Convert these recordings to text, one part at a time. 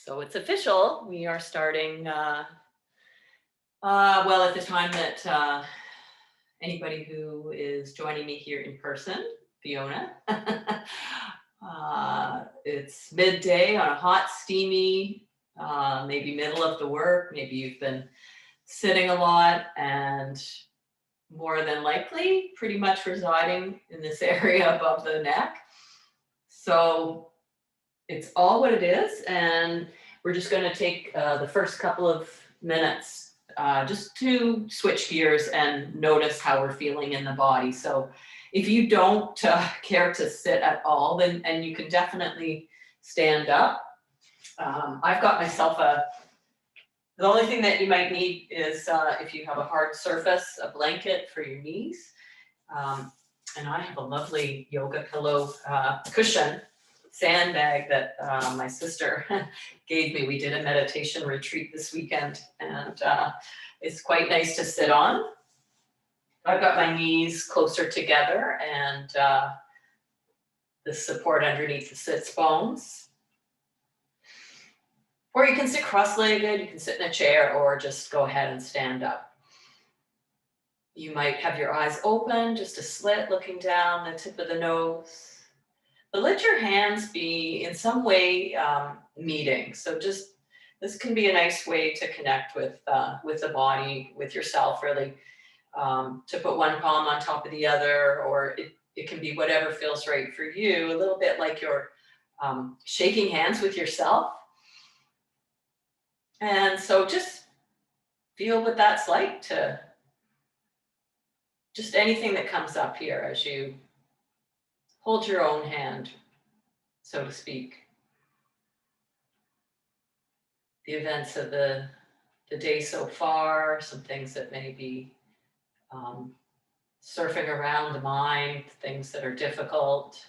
So it's official. We are starting, well, at the time that anybody who is joining me here in person, Fiona, it's midday on a hot, steamy, maybe middle of the work. Maybe you've been sitting a lot and more than likely pretty much residing in this area above the neck. So it's all what it is. And we're just going to take the first couple of minutes just to switch gears and notice how we're feeling in the body. So if you don't care to sit at all, then and you can definitely stand up. I've got myself the only thing that you might need is if you have a hard surface, a blanket for your knees. And I have a lovely yoga pillow cushion sandbag that my sister gave me. We did a meditation retreat this weekend, and it's quite nice to sit on. I've got my knees closer together and the support underneath the sits bones. Or you can sit cross-legged, you can sit in a chair, or just go ahead and stand up. You might have your eyes open, just a slit looking down the tip of the nose. But let your hands be in some way meeting. So just this can be a nice way to connect with the body, with yourself, really. To put one palm on top of the other, or it can be whatever feels right for you. A little bit like you're shaking hands with yourself. And so just feel what that's like to just anything that comes up here as you hold your own hand, so to speak. The events of the day so far, some things that may be surfing around the mind, things that are difficult.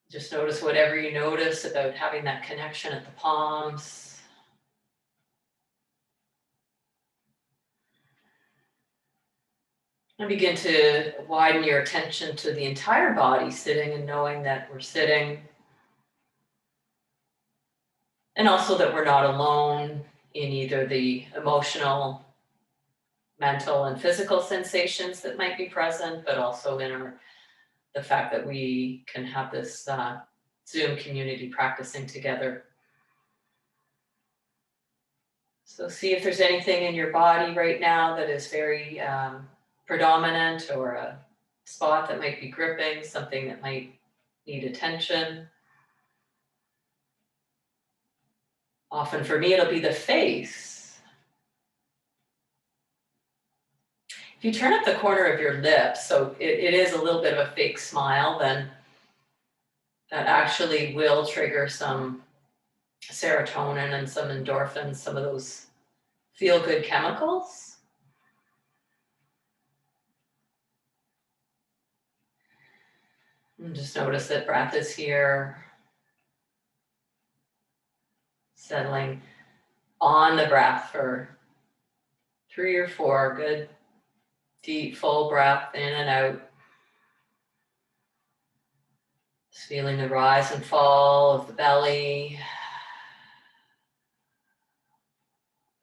Just notice whatever you notice about having that connection at the palms. And begin to widen your attention to the entire body, sitting and knowing that we're sitting. And also that we're not alone in either the emotional, mental, and physical sensations that might be present, but also in the fact that we can have this Zoom community practicing together. So see if there's anything in your body right now that is very predominant, or a spot that might be gripping, something that might need attention. Often for me, it'll be the face. If you turn up the corner of your lips, so it is a little bit of a fake smile, then that actually will trigger some serotonin and some endorphins, some of those feel-good chemicals. And just notice that breath is here, settling on the breath for 3 or 4 good, deep, full breath in and out. Just feeling the rise and fall of the belly,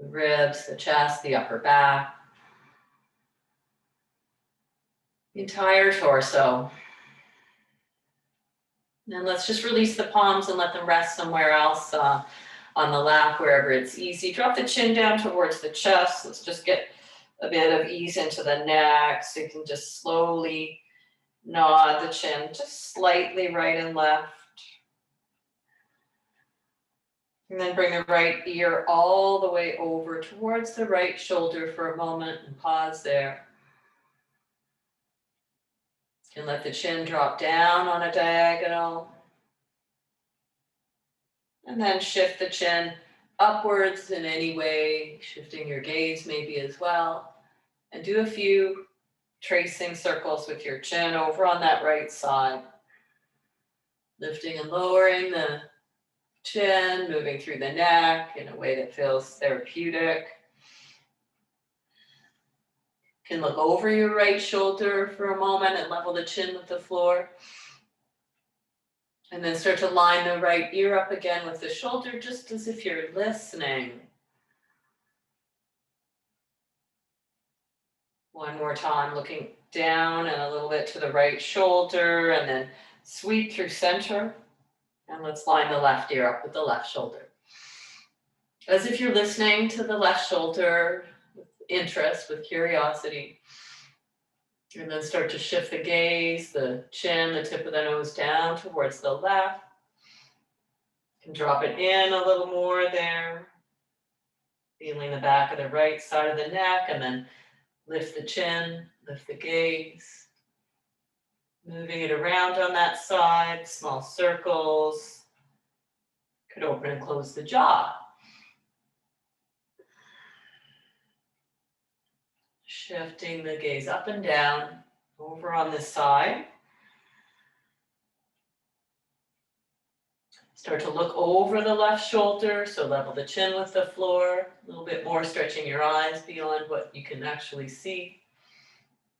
the ribs, the chest, the upper back, the entire torso. And let's just release the palms and let them rest somewhere else on the lap, wherever it's easy. Drop the chin down towards the chest. Let's just get a bit of ease into the neck. So you can just slowly nod the chin, just slightly right and left. And then bring the right ear all the way over towards the right shoulder for a moment and pause there. You can let the chin drop down on a diagonal. And then shift the chin upwards in any way, shifting your gaze maybe as well. And do a few tracing circles with your chin over on that right side. Lifting and lowering the chin, moving through the neck in a way that feels therapeutic. You can look over your right shoulder for a moment and level the chin with the floor. And then start to line the right ear up again with the shoulder, just as if you're listening. One more time, looking down and a little bit to the right shoulder, and then sweep through center. And let's line the left ear up with the left shoulder. As if you're listening to the left shoulder with interest, with curiosity. And then start to shift the gaze, the chin, the tip of the nose down towards the left. You can drop it in a little more there. Feeling the back of the right side of the neck, and then lift the chin, lift the gaze. Moving it around on that side, small circles. Could open and close the jaw. Shifting the gaze up and down, over on this side. Start to look over the left shoulder, so level the chin with the floor. A little bit more, stretching your eyes beyond what you can actually see.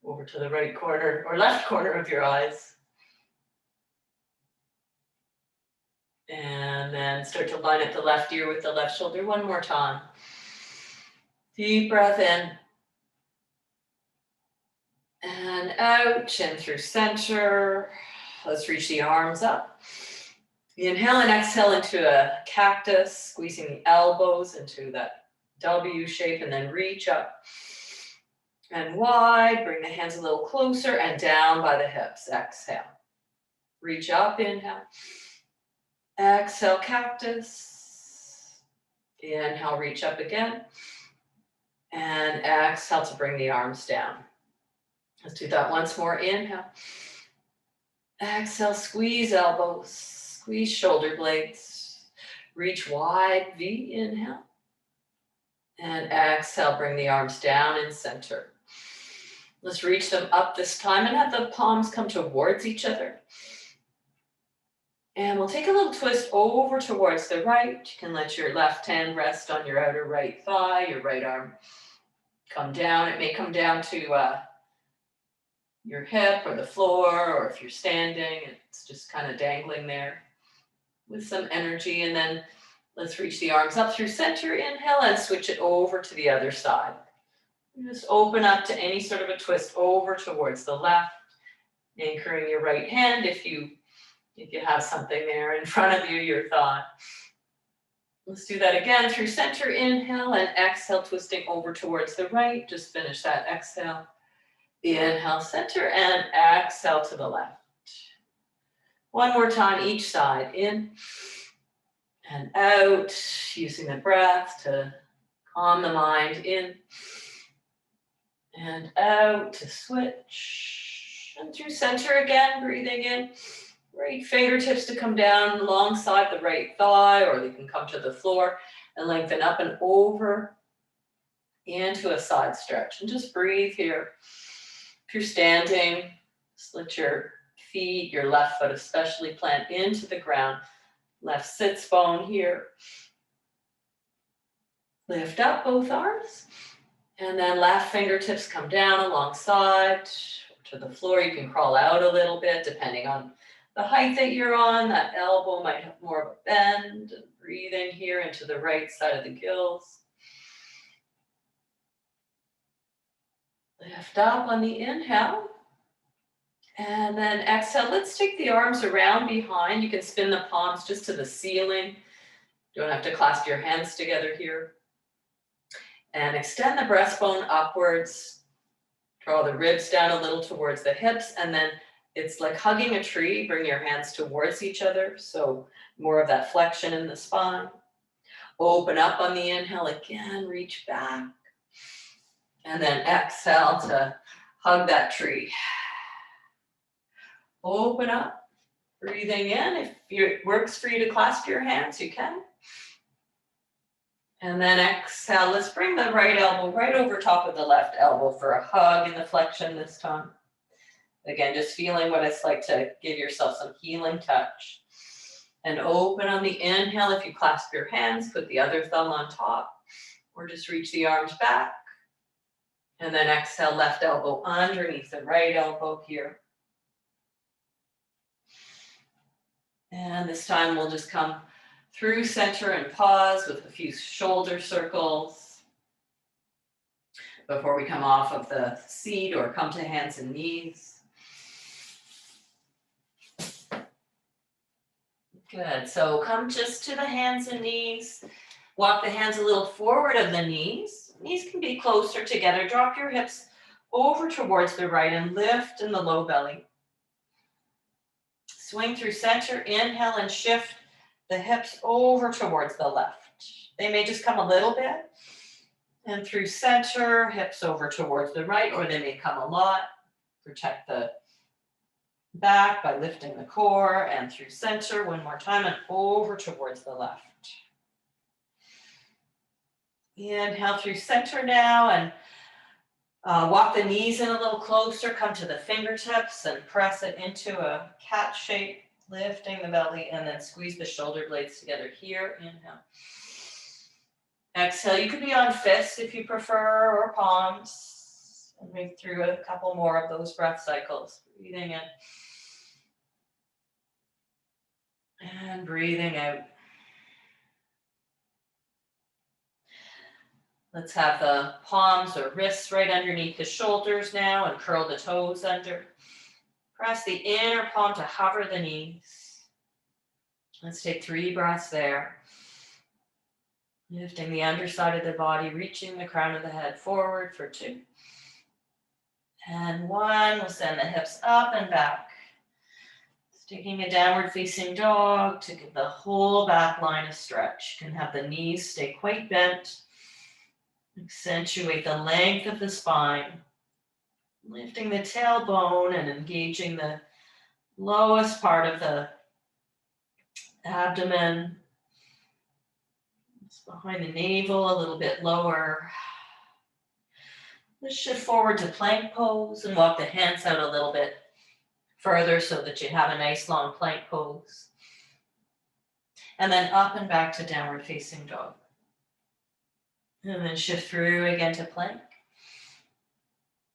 Over to the right corner or left corner of your eyes. And then start to line up the left ear with the left shoulder one more time. Deep breath in. And out, chin through center. Let's reach the arms up. Inhale and exhale into a cactus, squeezing the elbows into that W shape, and then reach up and wide. Bring the hands a little closer and down by the hips. Exhale. Reach up, inhale. Exhale, cactus. Inhale, reach up again. And exhale to bring the arms down. Let's do that once more. Inhale. Exhale, squeeze elbows, squeeze shoulder blades. Reach wide, V, inhale. And exhale, bring the arms down in center. Let's reach them up this time and have the palms come towards each other. And we'll take a little twist over towards the right. You can let your left hand rest on your outer right thigh, your right arm come down. It may come down to your hip or the floor, or if you're standing, it's just kind of dangling there with some energy. And then let's reach the arms up through center, inhale, and switch it over to the other side. Just open up to any sort of a twist over towards the left, anchoring your right hand if you have something there in front of you, your thigh. Let's do that again through center, inhale, and exhale, twisting over towards the right. Just finish that exhale. Inhale, center, and exhale to the left. One more time, each side, in and out, using the breath to calm the mind, in and out to switch. And through center again, breathing in. Right fingertips to come down alongside the right thigh, or they can come to the floor and lengthen up and over into a side stretch. And just breathe here. If you're standing, just let your feet, your left foot especially, plant into the ground. Left sits bone here. Lift up both arms. And then left fingertips come down alongside to the floor. You can crawl out a little bit depending on the height that you're on. That elbow might have more of a bend. Breathe in here into the right side of the gills. Lift up on the inhale. And then exhale. Let's take the arms around behind. You can spin the palms just to the ceiling. You don't have to clasp your hands together here. And extend the breastbone upwards. Draw the ribs down a little towards the hips. And then it's like hugging a tree. Bring your hands towards each other. So more of that flexion in the spine. Open up on the inhale again. Reach back. And then exhale to hug that tree. Open up. Breathing in. If it works for you to clasp your hands, you can. And then exhale. Let's bring the right elbow right over top of the left elbow for a hug in the flexion this time. Again, just feeling what it's like to give yourself some healing touch. And open on the inhale. If you clasp your hands, put the other thumb on top, or just reach the arms back. And then exhale, left elbow underneath the right elbow here. And this time we'll just come through center and pause with a few shoulder circles before we come off of the seat or come to hands and knees. Good, so come just to the hands and knees. Walk the hands a little forward of the knees. Knees can be closer together. Drop your hips over towards the right and lift in the low belly. Swing through center, inhale and shift the hips over towards the left. They may just come a little bit. And through center, hips over towards the right, or they may come a lot. Protect the back by lifting the core, and through center one more time and over towards the left. Inhale through center now and walk the knees in a little closer, come to the fingertips and press it into a cat shape, lifting the belly, and then squeeze the shoulder blades together here. Inhale. Exhale, you could be on fists if you prefer, or palms. And move through a couple more of those breath cycles. Breathing in. And breathing out. Let's have the palms or wrists right underneath the shoulders now and curl the toes under. Press the inner palm to hover the knees. Let's take 3 breaths there. Lifting the underside of the body, reaching the crown of the head forward for 2. And 1, we'll send the hips up and back. Taking a downward facing dog to give the whole back line a stretch. You can have the knees stay quite bent. Accentuate the length of the spine. Lifting the tailbone and engaging the lowest part of the abdomen. It's behind the navel, a little bit lower. Let's shift forward to plank pose and walk the hands out a little bit further so that you have a nice long plank pose. And then up and back to downward facing dog. And then shift through again to plank.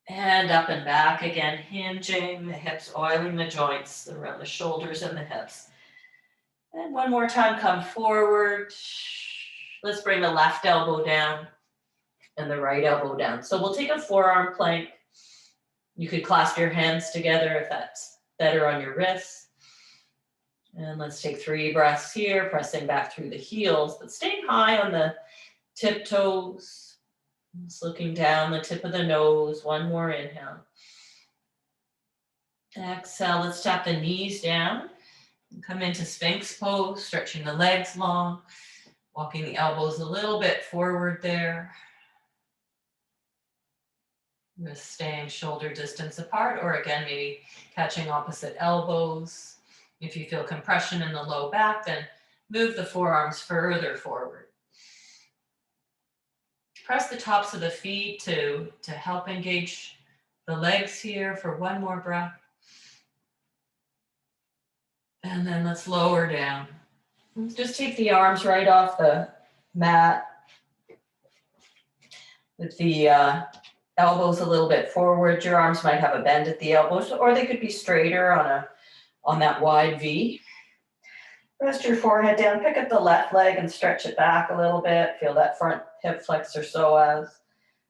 And up and back again, hinging the hips, oiling the joints around the shoulders and the hips. And one more time, come forward. Let's bring the left elbow down and the right elbow down. So we'll take a forearm plank. You could clasp your hands together if that's better on your wrists. And let's take 3 breaths here, pressing back through the heels, but staying high on the tiptoes. Just looking down the tip of the nose. 1 more inhale. Exhale, let's tap the knees down. Come into Sphinx pose, stretching the legs long, walking the elbows a little bit forward there. Just staying shoulder distance apart, or again, maybe catching opposite elbows. If you feel compression in the low back, then move the forearms further forward. Press the tops of the feet to help engage the legs here for 1 more breath. And then let's lower down. Just take the arms right off the mat with the elbows a little bit forward. Your arms might have a bend at the elbows, or they could be straighter on that wide V. Rest your forehead down, pick up the left leg and stretch it back a little bit. Feel that front hip flexor psoas.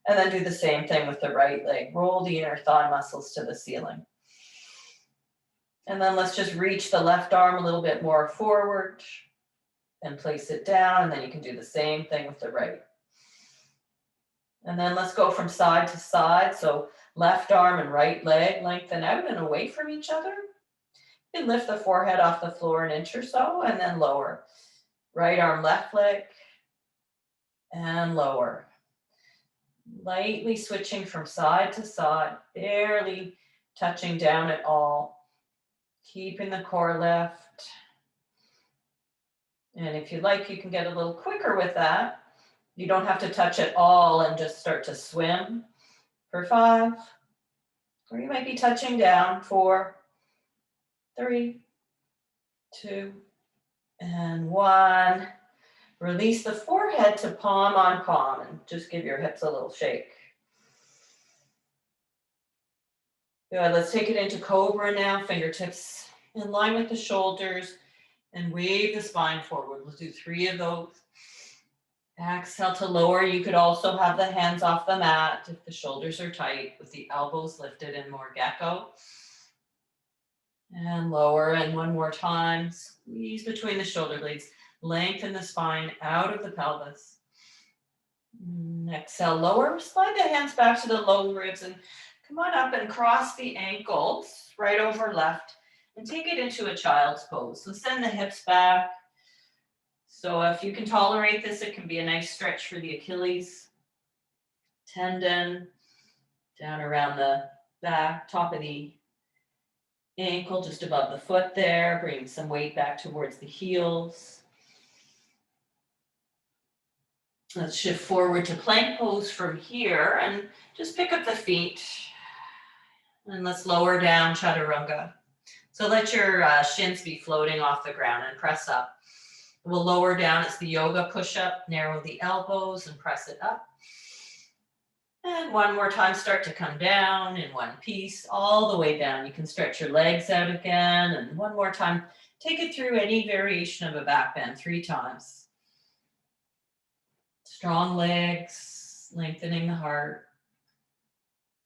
And then do the same thing with the right leg. Roll the inner thigh muscles to the ceiling. And then let's just reach the left arm a little bit more forward and place it down. And then you can do the same thing with the right. And then let's go from side to side. So left arm and right leg lengthen out and away from each other. You can lift the forehead off the floor 1 inch or so and then lower. Right arm, left leg, and lower. Lightly switching from side to side, barely touching down at all. Keeping the core lift. And if you like, you can get a little quicker with that. You don't have to touch it all and just start to swim for 5. Or you might be touching down 4, 3, 2, and 1. Release the forehead to palm on palm and just give your hips a little shake. Good, let's take it into Cobra now. Fingertips in line with the shoulders. and wave the spine forward. We'll do 3 of those. Exhale to lower. You could also have the hands off the mat if the shoulders are tight with the elbows lifted in more gecko. And lower, and one more time. Squeeze between the shoulder blades. Lengthen the spine out of the pelvis. Exhale, lower. Slide the hands back to the low ribs and come on up and cross the ankles right over left and take it into a child's pose. So send the hips back. So if you can tolerate this, it can be a nice stretch for the Achilles tendon, down around the back, top of the ankle, just above the foot there. Bring some weight back towards the heels. Let's shift forward to plank pose from here and just pick up the feet. And let's lower down chaturanga. So let your shins be floating off the ground and press up. We'll lower down. It's the yoga push-up. Narrow the elbows and press it up. And one more time, start to come down in one piece, all the way down. You can stretch your legs out again. And one more time, take it through any variation of a back bend 3 times. Strong legs, lengthening the heart.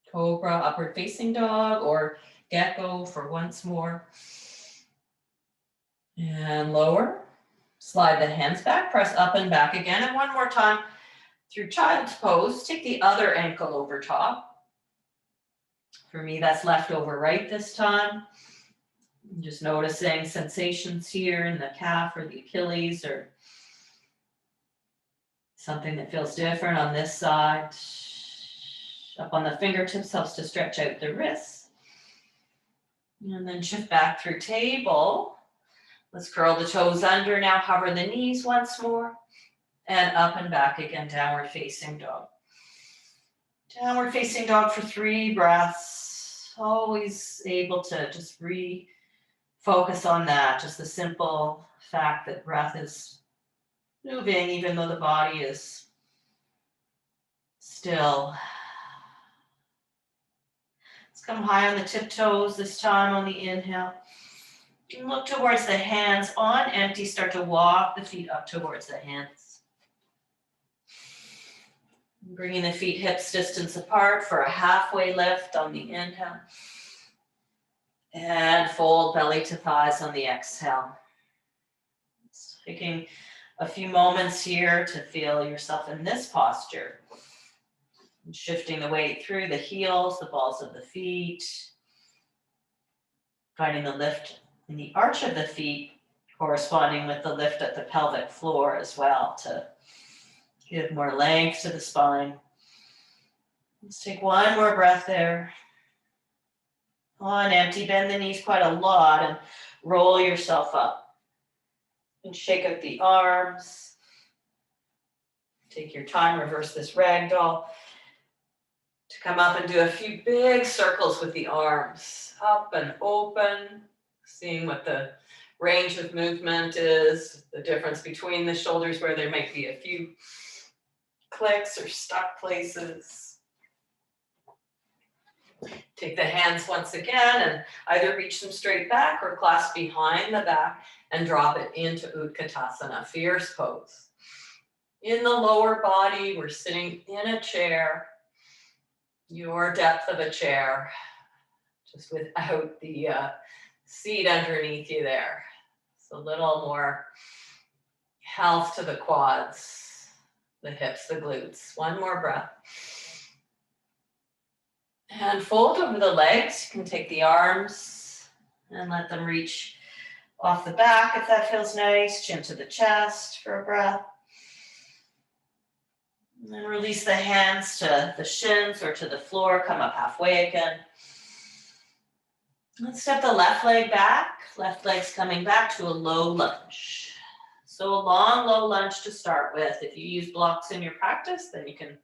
Cobra, upward facing dog, or gecko for once more. And lower. Slide the hands back, press up and back again. And one more time through child's pose. Take the other ankle over top. For me, that's left over right this time. I'm just noticing sensations here in the calf or the Achilles, or something that feels different on this side. Up on the fingertips helps to stretch out the wrists. And then shift back through table. Let's curl the toes under now, hover the knees once more, and up and back again, downward facing dog. Downward facing dog for 3 breaths. Always able to just refocus on that, just the simple fact that breath is moving even though the body is still. Let's come high on the tiptoes this time on the inhale. You can look towards the hands. On empty, start to walk the feet up towards the hands. Bringing the feet hips distance apart for a halfway lift on the inhale. And fold belly to thighs on the exhale. Taking a few moments here to feel yourself in this posture. And shifting the weight through the heels, the balls of the feet. Finding the lift in the arch of the feet, corresponding with the lift at the pelvic floor as well, to give more length to the spine. Let's take one more breath there. On empty, bend the knees quite a lot and roll yourself up. And shake out the arms. Take your time, reverse this ragdoll. To come up and do a few big circles with the arms. Up and open. Seeing what the range of movement is, the difference between the shoulders where there might be a few clicks or stuck places. Take the hands once again and either reach them straight back or clasp behind the back and drop it into Utkatasana, fierce pose. In the lower body, we're sitting in a chair, your depth of a chair, just without the seat underneath you there. So a little more health to the quads, the hips, the glutes. One more breath. And fold over the legs. You can take the arms and let them reach off the back if that feels nice. Chin to the chest for a breath. And then release the hands to the shins or to the floor. Come up halfway again. Let's step the left leg back. Left leg's coming back to a low lunge. So a long, low lunge to start with. If you use blocks in your practice, then you can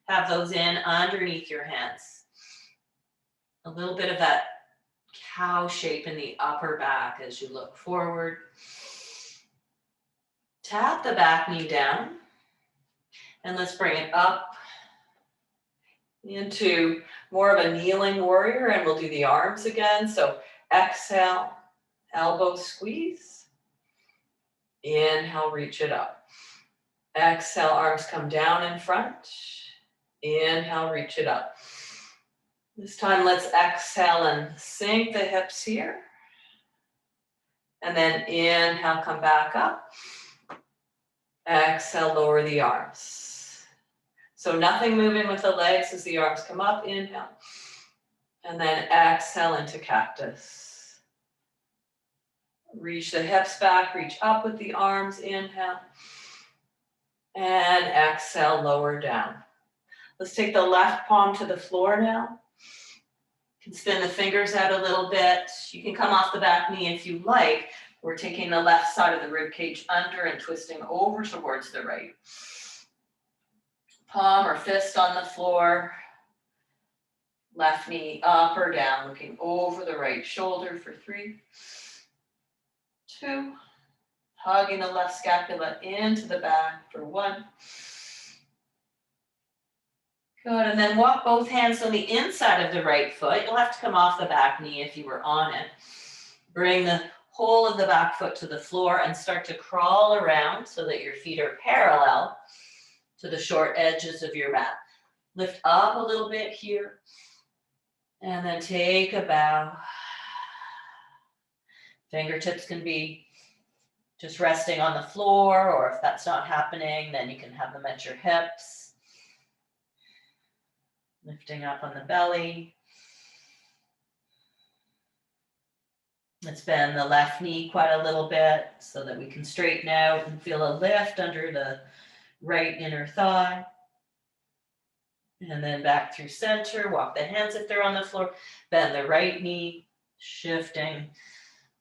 have those in underneath your hands. A little bit of that cow shape in the upper back as you look forward. Tap the back knee down. And let's bring it up into more of a kneeling warrior, and we'll do the arms again. So exhale, elbow squeeze. Inhale, reach it up. Exhale, arms come down in front. Inhale, reach it up. This time, let's exhale and sink the hips here. And then inhale, come back up. Exhale, lower the arms. So nothing moving with the legs as the arms come up, inhale. And then exhale into cactus. Reach the hips back, reach up with the arms, inhale. And exhale, lower down. Let's take the left palm to the floor now. You can spin the fingers out a little bit. You can come off the back knee if you like. We're taking the left side of the rib cage under and twisting over towards the right. Palm or fist on the floor. Left knee up or down, looking over the right shoulder for 3, 2. Hugging the left scapula into the back for 1. Good, and then walk both hands on the inside of the right foot. You'll have to come off the back knee if you were on it. Bring the whole of the back foot to the floor and start to crawl around so that your feet are parallel to the short edges of your mat. Lift up a little bit here and then take a bow. Fingertips can be just resting on the floor, or if that's not happening, then you can have them at your hips. Lifting up on the belly. Let's bend the left knee quite a little bit so that we can straighten out and feel a lift under the right inner thigh. And then back through center, walk the hands if they're on the floor, bend the right knee, shifting.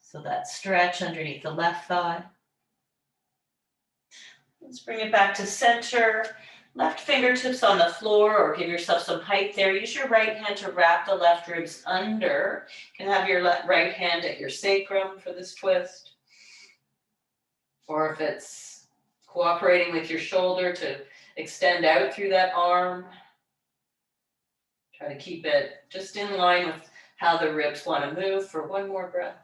So that stretch underneath the left thigh. Let's bring it back to center. Left fingertips on the floor, or give yourself some height there. Use your right hand to wrap the left ribs under. You can have your right hand at your sacrum for this twist. Or if it's cooperating with your shoulder, to extend out through that arm. Try to keep it just in line with how the ribs want to move for 1 more breath.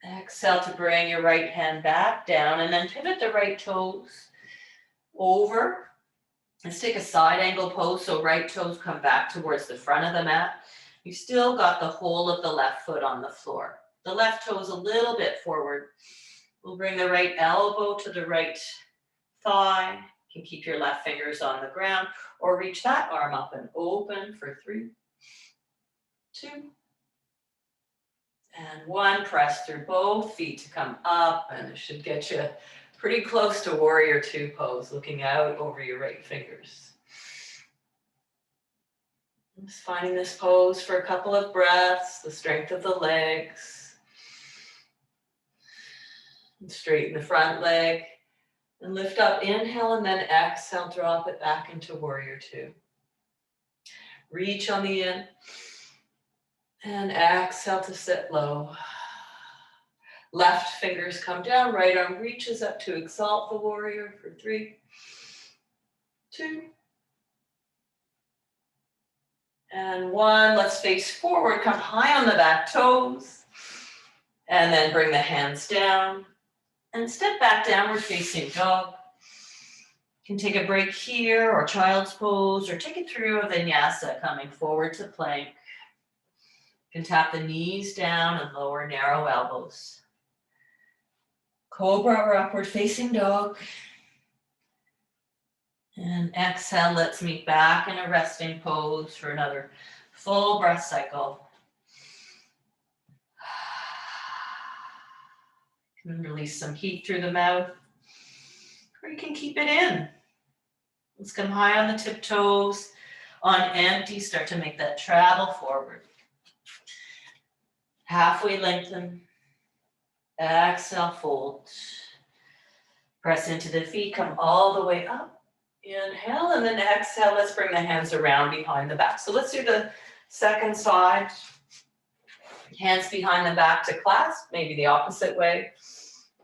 Exhale to bring your right hand back down and then pivot the right toes over. Let's take a side angle pose so right toes come back towards the front of the mat. You've still got the whole of the left foot on the floor. The left toe is a little bit forward. We'll bring the right elbow to the right thigh. You can keep your left fingers on the ground or reach that arm up and open for 3, 2, and 1. Press through both feet to come up, and it should get you pretty close to warrior 2 pose, looking out over your right fingers. Just finding this pose for a couple of breaths, the strength of the legs. And straighten the front leg. And lift up, inhale, and then exhale, drop it back into warrior 2. Reach on the in. And exhale to sit low. Left fingers come down, right arm reaches up to exalt the warrior for 3, 2, and 1. Let's face forward, come high on the back toes, and then bring the hands down, and step back, downward facing dog. You can take a break here, or child's pose, or take it through a vinyasa, coming forward to plank. You can tap the knees down and lower narrow elbows. Cobra or upward facing dog. And exhale, let's meet back in a resting pose for another full breath cycle. You can release some heat through the mouth, or you can keep it in. Let's come high on the tiptoes. On empty, start to make that travel forward. Halfway lengthen. Exhale, fold. Press into the feet, come all the way up. Inhale, and then exhale, let's bring the hands around behind the back. So let's do the second side. Hands behind the back to clasp, maybe the opposite way.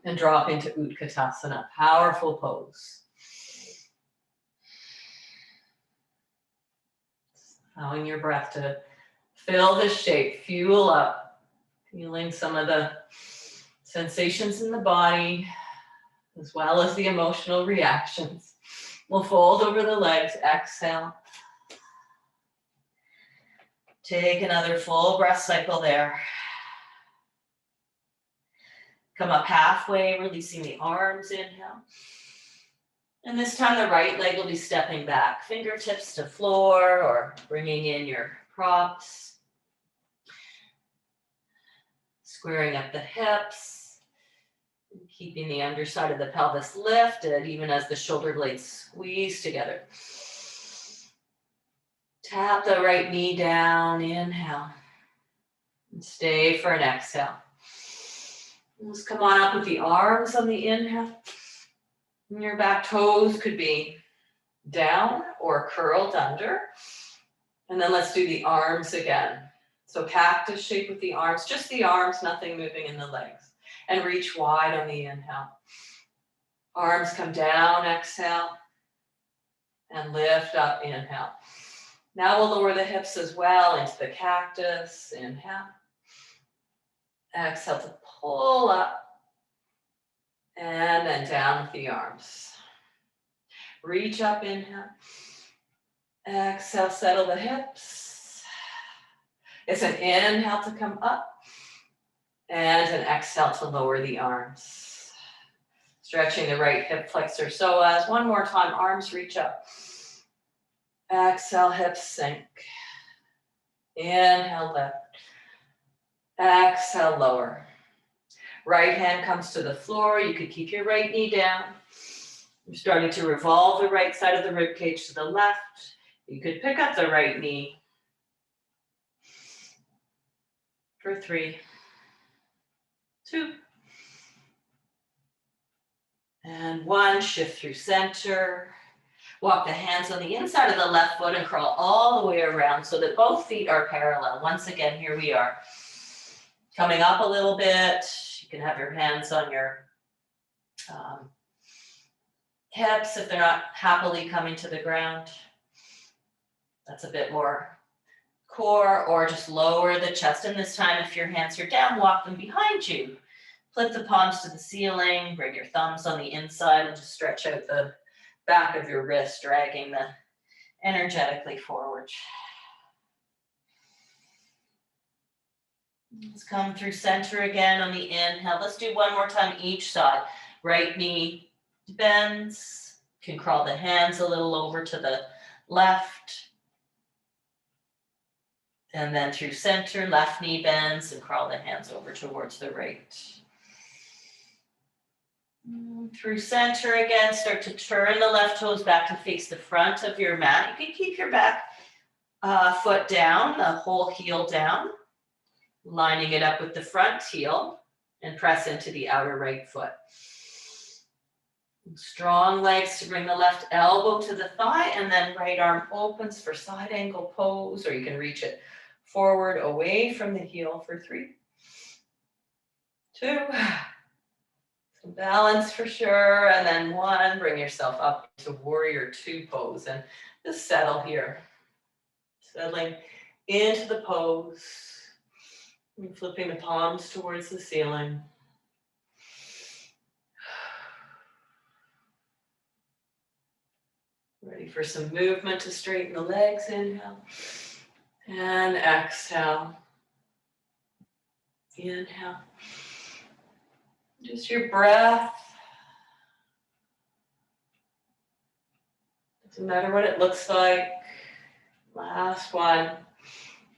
And drop into Utkatasana, powerful pose. Allowing your breath to fill this shape, fuel up. Feeling some of the sensations in the body, as well as the emotional reactions. We'll fold over the legs, exhale. Take another full breath cycle there. Come up halfway, releasing the arms, inhale. And this time the right leg will be stepping back, fingertips to floor or bringing in your props. Squaring up the hips, keeping the underside of the pelvis lifted, even as the shoulder blades squeeze together. Tap the right knee down, inhale. And stay for an exhale. Let's come on up with the arms on the inhale. And your back toes could be down or curled under. And then let's do the arms again. So cactus shape with the arms, just the arms, nothing moving in the legs. And reach wide on the inhale. Arms come down, exhale. And lift up, inhale. Now we'll lower the hips as well into the cactus, inhale. Exhale to pull up. And then down with the arms. Reach up, inhale. Exhale, settle the hips. It's an inhale to come up. And an exhale to lower the arms. Stretching the right hip flexor psoas. One more time, arms reach up. Exhale, hips sink. Inhale, lift. Exhale, lower. Right hand comes to the floor. You could keep your right knee down. You're starting to revolve the right side of the rib cage to the left. You could pick up the right knee. For 3, 2, and 1. Shift through center. Walk the hands on the inside of the left foot and crawl all the way around so that both feet are parallel. Once again, here we are. Coming up a little bit. You can have your hands on your hips if they're not happily coming to the ground. That's a bit more core, or just lower the chest. And this time, if your hands are down, walk them behind you. Flip the palms to the ceiling, bring your thumbs on the inside, and just stretch out the back of your wrist, dragging the energetically forward. Let's come through center again on the inhale. Let's do one more time each side. Right knee bends. You can crawl the hands a little over to the left. And then through center, left knee bends and crawl the hands over towards the right. Through center again, start to turn the left toes back to face the front of your mat. You can keep your back foot down, the whole heel down, lining it up with the front heel and press into the outer right foot. Strong legs to bring the left elbow to the thigh, and then right arm opens for side angle pose, or you can reach it forward away from the heel for 3, 2, some balance for sure, and then 1, bring yourself up to warrior 2 pose and just settle here. Settling into the pose, and flipping the palms towards the ceiling. Ready for some movement to straighten the legs, inhale. And exhale. Inhale. Just your breath. Doesn't matter what it looks like. Last one. I'm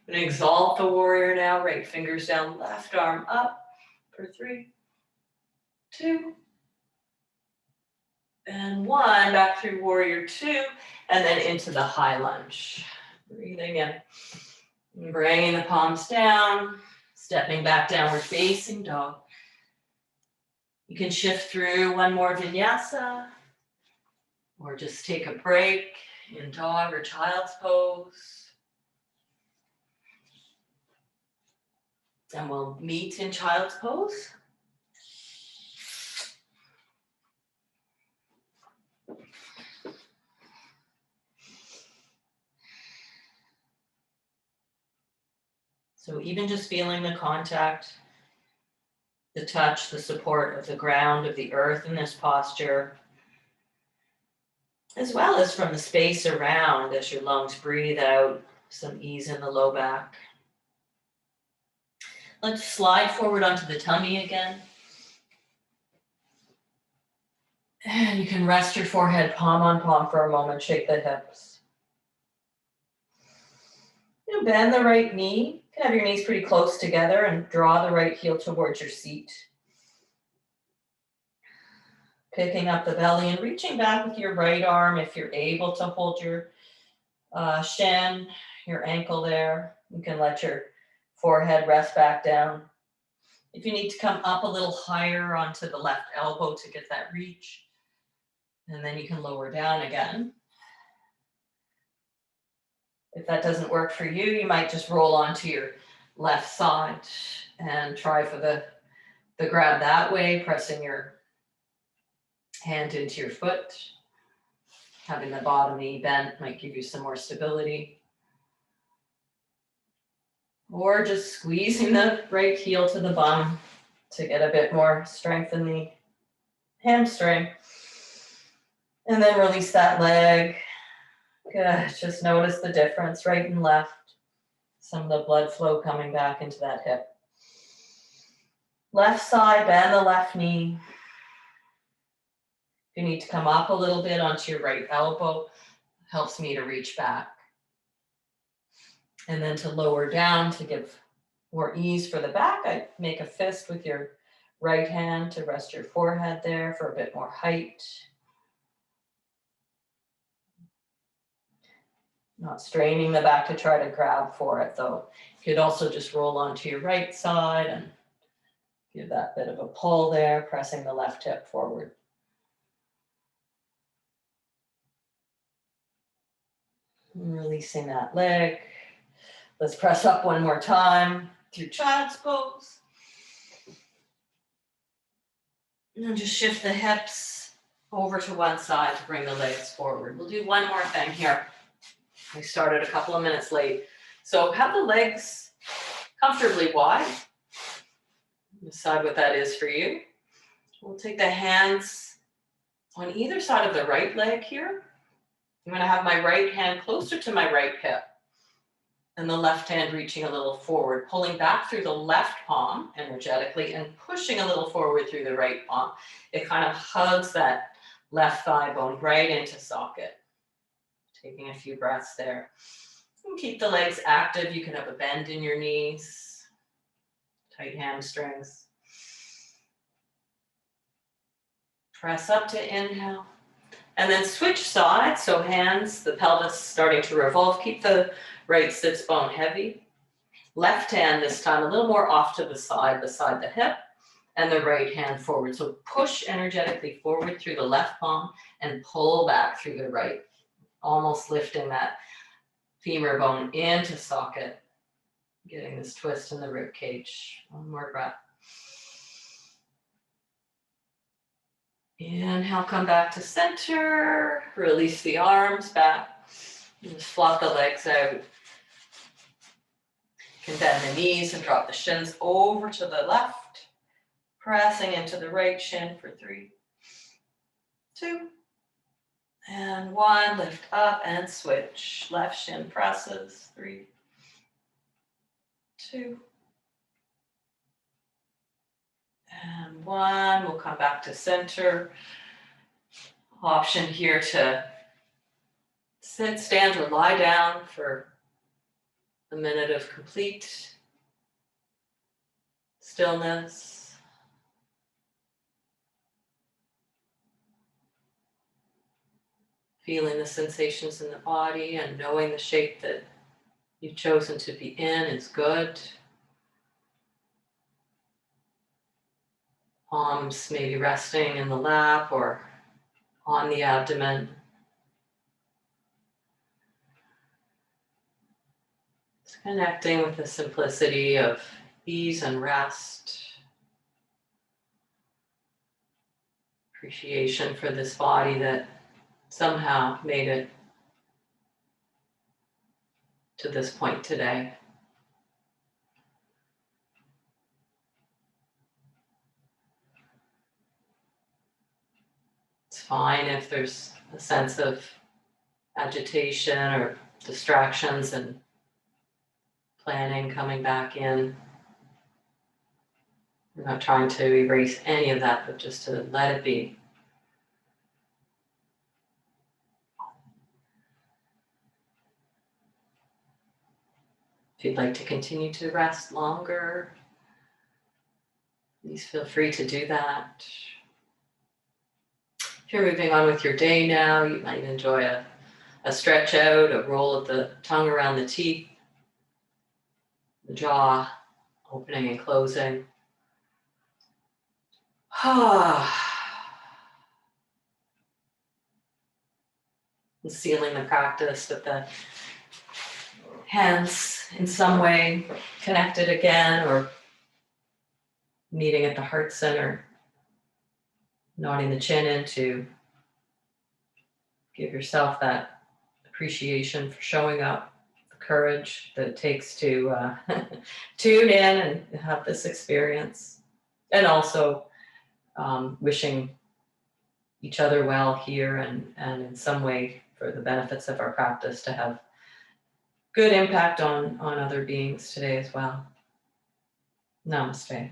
going to exalt the warrior now. Right fingers down, left arm up for 3, 2, and 1. Back through warrior 2, and then into the high lunge. Breathing in. Bringing the palms down, stepping back, downward facing dog. You can shift through one more vinyasa, or just take a break in dog or child's pose. And we'll meet in child's pose. So even just feeling the contact the touch, the support of the ground, of the earth in this posture, as well as from the space around as your lungs breathe out, some ease in the low back. Let's slide forward onto the tummy again. And you can rest your forehead palm on palm for a moment, shake the hips. You bend the right knee. You can have your knees pretty close together and draw the right heel towards your seat. Picking up the belly and reaching back with your right arm if you're able to hold your shin, your ankle there. You can let your forehead rest back down. If you need to come up a little higher onto the left elbow to get that reach, and then you can lower down again. If that doesn't work for you, you might just roll onto your left side and try for the grab that way, pressing your hand into your foot. Having the bottom knee bent might give you some more stability. Or just squeezing the right heel to the bum to get a bit more strength in the hamstring. And then release that leg. Good. Just notice the difference, right and left. Some of the blood flow coming back into that hip. Left side, bend the left knee. If you need to come up a little bit onto your right elbow, helps me to reach back. And then to lower down to give more ease for the back, I make a fist with your right hand to rest your forehead there for a bit more height. Not straining the back to try to grab for it though. You could also just roll onto your right side and give that bit of a pull there, pressing the left hip forward. And releasing that leg. Let's press up one more time through child's pose. And then just shift the hips over to one side to bring the legs forward. We'll do one more thing here. We started a couple of minutes late. So have the legs comfortably wide. Decide what that is for you. We'll take the hands on either side of the right leg here. I'm going to have my right hand closer to my right hip and the left hand reaching a little forward, pulling back through the left palm energetically and pushing a little forward through the right palm. It kind of hugs that left thigh bone right into socket. Taking a few breaths there. And keep the legs active. You can have a bend in your knees, tight hamstrings. Press up to inhale. And then switch sides, so hands, the pelvis starting to revolve. Keep the right sits bone heavy. Left hand this time a little more off to the side, beside the hip, and the right hand forward. So push energetically forward through the left palm and pull back through the right, almost lifting that femur bone into socket, getting this twist in the rib cage. One more breath. Inhale, come back to center. Release the arms back. Just flop the legs out. You can bend the knees and drop the shins over to the left. Pressing into the right shin for 3, 2, and 1. Lift up and switch. Left shin presses. 3, 2, and 1. We'll come back to center. Option here to sit, stand, or lie down for a minute of complete stillness. Feeling the sensations in the body and knowing the shape that you've chosen to be in is good. Palms maybe resting in the lap or on the abdomen. Just connecting with the simplicity of ease and rest. Appreciation for this body that somehow made it to this point today. fine if there's a sense of agitation or distractions and planning coming back in. I'm not trying to erase any of that, but just to let it be. If you'd like to continue to rest longer, please feel free to do that. If you're moving on with your day now, you might enjoy a stretch out, a roll of the tongue around the teeth, the jaw opening and closing. And sealing the practice with the hands in some way connected again or meeting at the heart center, nodding the chin in to give yourself that appreciation for showing up, the courage that it takes to tune in and have this experience. And also wishing each other well here and in some way for the benefits of our practice to have good impact on other beings today as well. Namaste.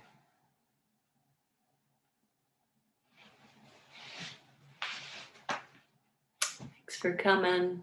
Thanks for coming.